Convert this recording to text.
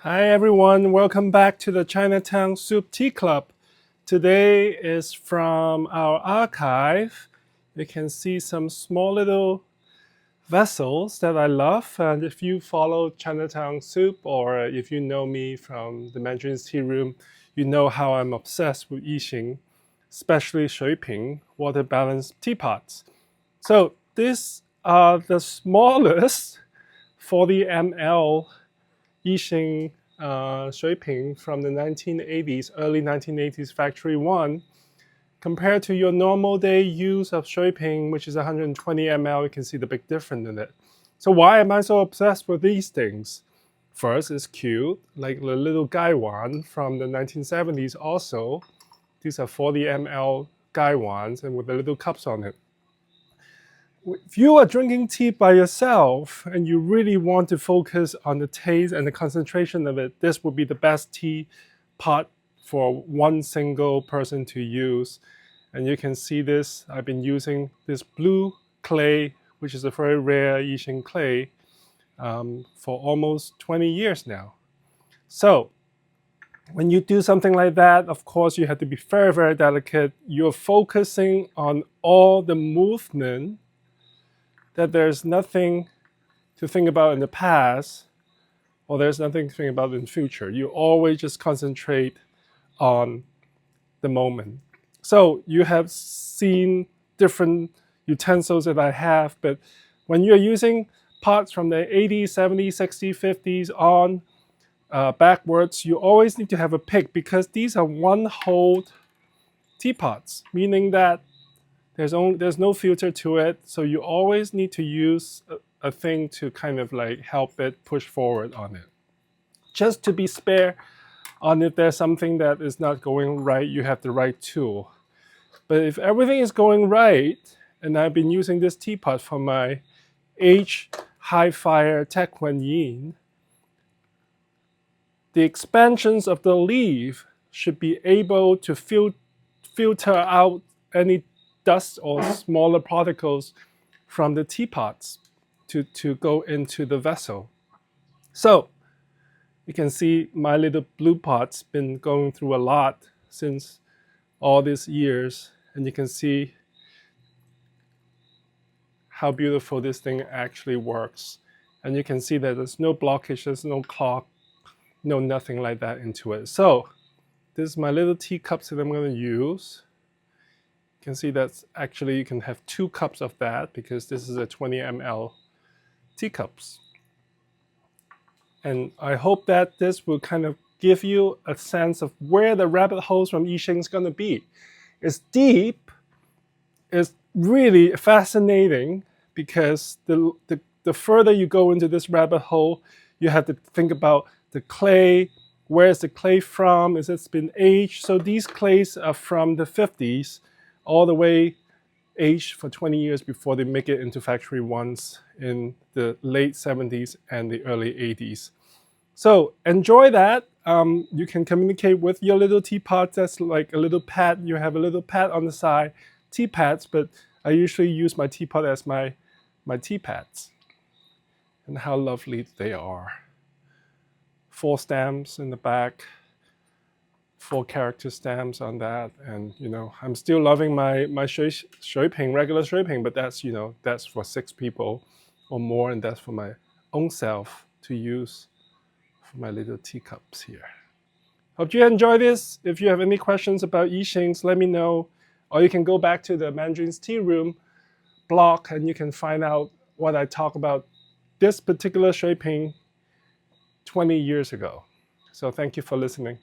Hi everyone, welcome back to the Chinatown Soup Tea Club. Today is from our archive. You can see some small little vessels that I love. And if you follow Chinatown Soup or if you know me from the Mandarin's Tea Room, you know how I'm obsessed with Yixing, especially Shiuping, water balanced teapots. So these are the smallest 40 ml Yixing Shiuping from the 1980s, early 1980s Factory 1, compared to your normal day use of Shiuping, which is 120 ml, you can see the big difference in it. So why am I so obsessed with these things? First, it's cute, like the little Gaiwan from the 1970s also. These are 40 ml Gaiwans and with the little cups on it. If you are drinking tea by yourself and you really want to focus on the taste and the concentration of it, this would be the best tea pot for one single person to use. And you can see this, I've been using this blue clay, which is a very rare Yixing clay, for almost 20 years now. So when you do something like that, of course, you have to be very, very delicate. You're focusing on all the movement, that there's nothing to think about in the past, or there's nothing to think about in the future. You always just concentrate on the moment. So you have seen different utensils that I have, but when you're using pots from the 80s, 70s, 60s, 50s on backwards, you always need to have a pick because these are one-hold teapots, meaning that there's no filter to it, so you always need to use a thing to kind of like help it push forward on it. Just to be spare on if there's something that is not going right, you have the right tool. But if everything is going right, and I've been using this teapot for my H high fire Tech Wen Yin, the expansions of the leaf should be able to filter out any dust or smaller particles from the teapots to go into the vessel. So you can see my little blue pot's been going through a lot since all these years, and you can see how beautiful this thing actually works. And you can see that there's no blockage, there's no clog, no nothing like that into it. So this is my little teacups that I'm going to use. You can see that actually you can have 2 cups of that because this is a 20 ml teacups. And I hope that this will kind of give you a sense of where the rabbit holes from Yixing is going to be. It's deep, it's really fascinating because the further you go into this rabbit hole, you have to think about the clay. Where's the clay from? Is it's been aged? So these clays are from the 50s all the way aged for 20 years before they make it into factory ones in the late 70s and the early 80s. So enjoy that. You can communicate with your little teapot. That's like a little pad. You have a little pad on the side, tea pads, but I usually use my teapot as my tea pads. And how lovely they are. 4 stamps in the back, 4 character stamps on that, and I'm still loving my Shiuping, regular Shiuping, but that's that's for 6 people or more, and that's for my own self to use for my little teacups here. Hope you enjoy this. If you have any questions about Yixings, let me know, or you can go back to the Mandarin's Tea Room blog and you can find out what I talk about this particular Shiuping 20 years ago. So thank you for listening.